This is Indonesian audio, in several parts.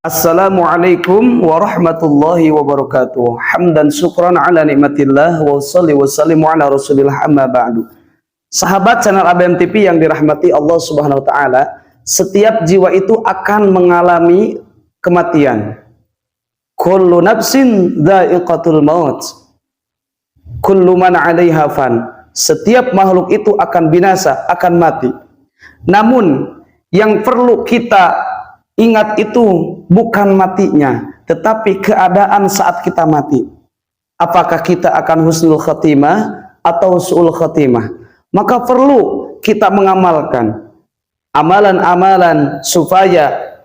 Assalamualaikum warahmatullahi wabarakatuh. Hamdan syukran ala nikmatillah wa sholli wa sallimu ala rasulillah amma ba'du. Sahabat channel ABM TV yang dirahmati Allah Subhanahu wa taala, setiap jiwa itu akan mengalami kematian. Kullu nafsin dha'iqatul maut. Kullu man 'alaiha fan. Setiap makhluk itu akan binasa, akan mati. Namun yang perlu kita ingat itu bukan matinya, tetapi keadaan saat kita mati. Apakah kita akan husnul khatimah atau su'ul khatimah? Maka perlu kita mengamalkan amalan-amalan supaya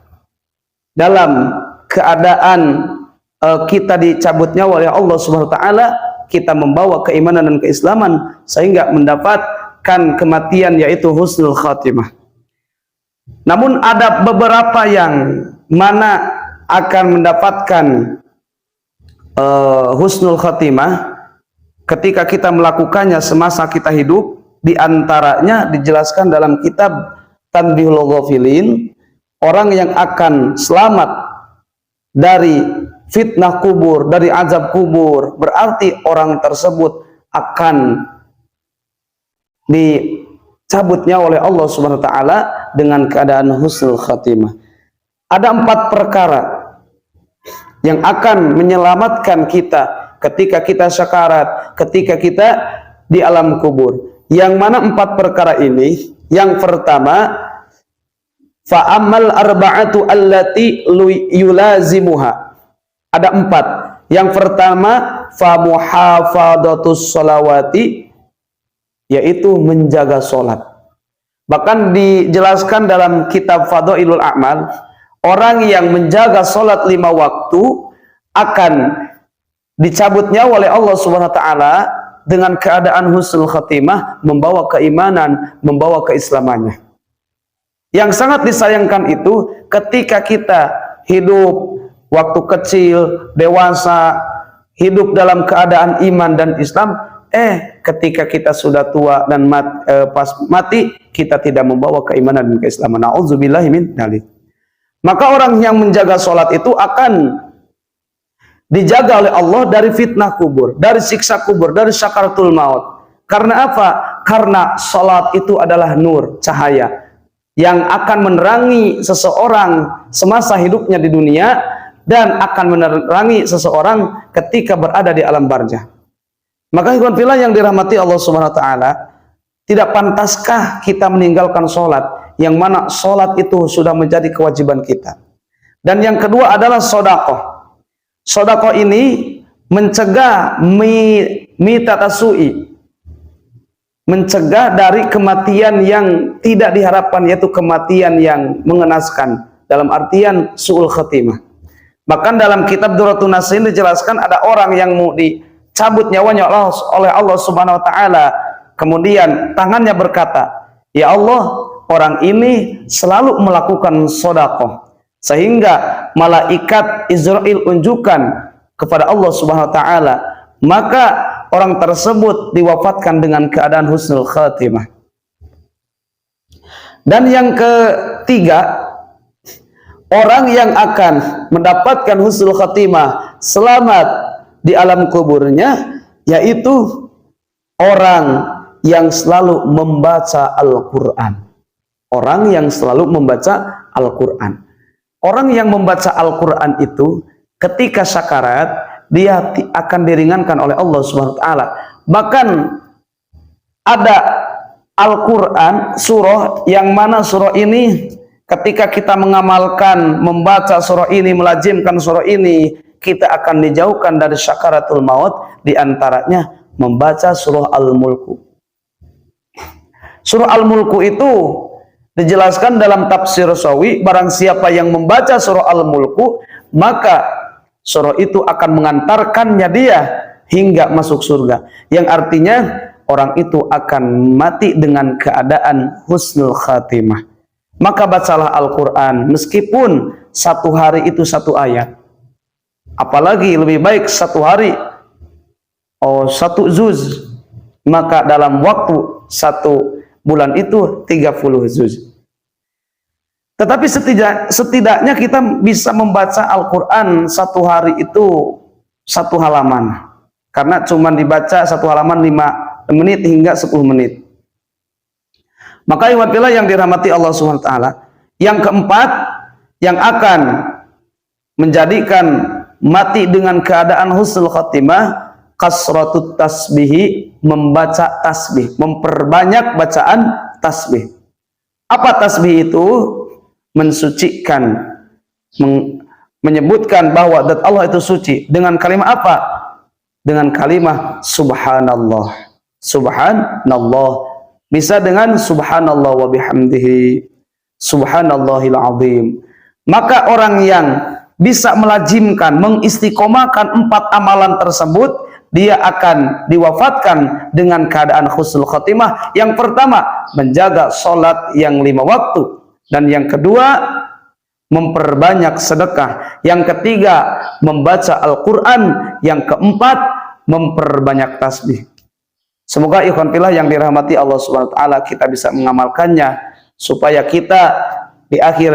dalam keadaan kita dicabut nyawa oleh Allah Subhanahu wa taala, kita membawa keimanan dan keislaman sehingga mendapatkan kematian, yaitu husnul khatimah. Namun ada beberapa yang mana akan mendapatkan husnul khatimah ketika kita melakukannya semasa kita hidup. Di antaranya dijelaskan dalam kitab Tanbihul Ghafilin, orang yang akan selamat dari fitnah kubur, dari azab kubur, berarti orang tersebut akan dicabutnya oleh Allah Subhanahu wa taala dengan keadaan husnul khatimah. Ada 4 perkara yang akan menyelamatkan kita ketika kita syakarat, ketika kita di alam kubur. Yang mana 4 perkara ini? Yang pertama, fa'amal arba'atu allati yulazimuha. Ada 4. Yang pertama, fa muhafadhatus sholawati, yaitu menjaga sholat. Bahkan dijelaskan dalam kitab Fadhailul A'mal, orang yang menjaga sholat 5 waktu akan dicabut nyawa oleh Allah Subhanahu wa taala dengan keadaan husnul khatimah, membawa keimanan, membawa keislamannya. Yang sangat disayangkan itu ketika kita hidup waktu kecil, dewasa, hidup dalam keadaan iman dan Islam, ketika kita sudah tua dan pas mati, kita tidak membawa keimanan dan keislaman. Na'udzubillahi min dzalik. Maka orang yang menjaga sholat itu akan dijaga oleh Allah dari fitnah kubur, dari siksa kubur, dari syakaratul maut. Karena apa? Karena sholat itu adalah nur, cahaya yang akan menerangi seseorang semasa hidupnya di dunia dan akan menerangi seseorang ketika berada di alam barzah. Maka ikhwan fillah yang dirahmati Allah Subhanahu wa taala, tidak pantaskah kita meninggalkan sholat, yang mana sholat itu sudah menjadi kewajiban kita. Dan yang kedua adalah sedekah. Sedekah ini mencegah mitatasu'i, mencegah dari kematian yang tidak diharapkan, yaitu kematian yang mengenaskan, dalam artian su'ul khatimah. Bahkan dalam kitab Duratun Nasihin dijelaskan ada orang yang mau dicabut nyawanya oleh Allah Subhanahu wa taala, kemudian tangannya berkata, "Ya Allah, orang ini selalu melakukan sedekah." Sehingga malaikat Israel unjukkan kepada Allah Subhanahu wa taala, maka orang tersebut diwafatkan dengan keadaan husnul khatimah. Dan yang ketiga, orang yang akan mendapatkan husnul khatimah, selamat di alam kuburnya, yaitu orang yang selalu membaca Al-Qur'an. Orang yang selalu membaca Al-Qur'an. Orang yang membaca Al-Quran itu ketika syakarat, dia akan diringankan oleh Allah Subhanahu wa taala. Bahkan ada Al-Quran surah yang mana surah ini ketika kita mengamalkan, membaca surah ini, melazimkan surah ini, kita akan dijauhkan dari syakaratul maut. Di antaranya membaca surah Al-Mulku. Surah Al-Mulku itu dijelaskan dalam tafsir Sawi, barang siapa yang membaca surah Al-Mulku, maka surah itu akan mengantarkannya dia hingga masuk surga. Yang artinya orang itu akan mati dengan keadaan husnul khatimah. Maka bacalah Al-Quran, meskipun 1 hari itu 1 ayat. Apalagi lebih baik 1 hari 1 juz, maka dalam waktu 1 bulan itu 30 juz. Tetapi setidaknya kita bisa membaca Al-Quran satu hari itu satu halaman. Karena cuma dibaca satu halaman 5 menit hingga 10 menit. Maka ikhwatilah yang dirahmati Allah Subhanahu wa taala, yang keempat yang akan menjadikan mati dengan keadaan husnul khatimah, kasratut tasbihi, membaca tasbih, memperbanyak bacaan tasbih. Apa tasbih itu? Mensucikan, menyebutkan bahwa zat Allah itu suci dengan kalimat apa? Dengan kalimat subhanallah. Subhanallah. Bisa dengan subhanallah wa bihamdihi, subhanallahil azim. Maka orang yang bisa melazimkan, mengistiqomahkan 4 amalan tersebut, dia akan diwafatkan dengan keadaan husnul khatimah. Yang pertama, menjaga sholat yang 5 waktu. Dan yang kedua, memperbanyak sedekah. Yang ketiga, membaca Al-Quran. Yang keempat, memperbanyak tasbih. Semoga ikhwan fillah yang dirahmati Allah Subhanahu wa taala, kita bisa mengamalkannya supaya kita di akhir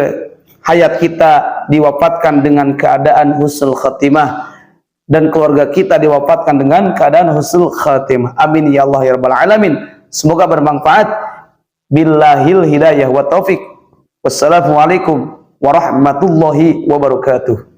hayat kita diwafatkan dengan keadaan husnul khatimah dan keluarga kita diwafatkan dengan keadaan husnul khatimah. Amin ya Allah ya rabbal alamin. Semoga bermanfaat. Billahil hidayah wa taufik. Wassalamualaikum warahmatullahi wabarakatuh.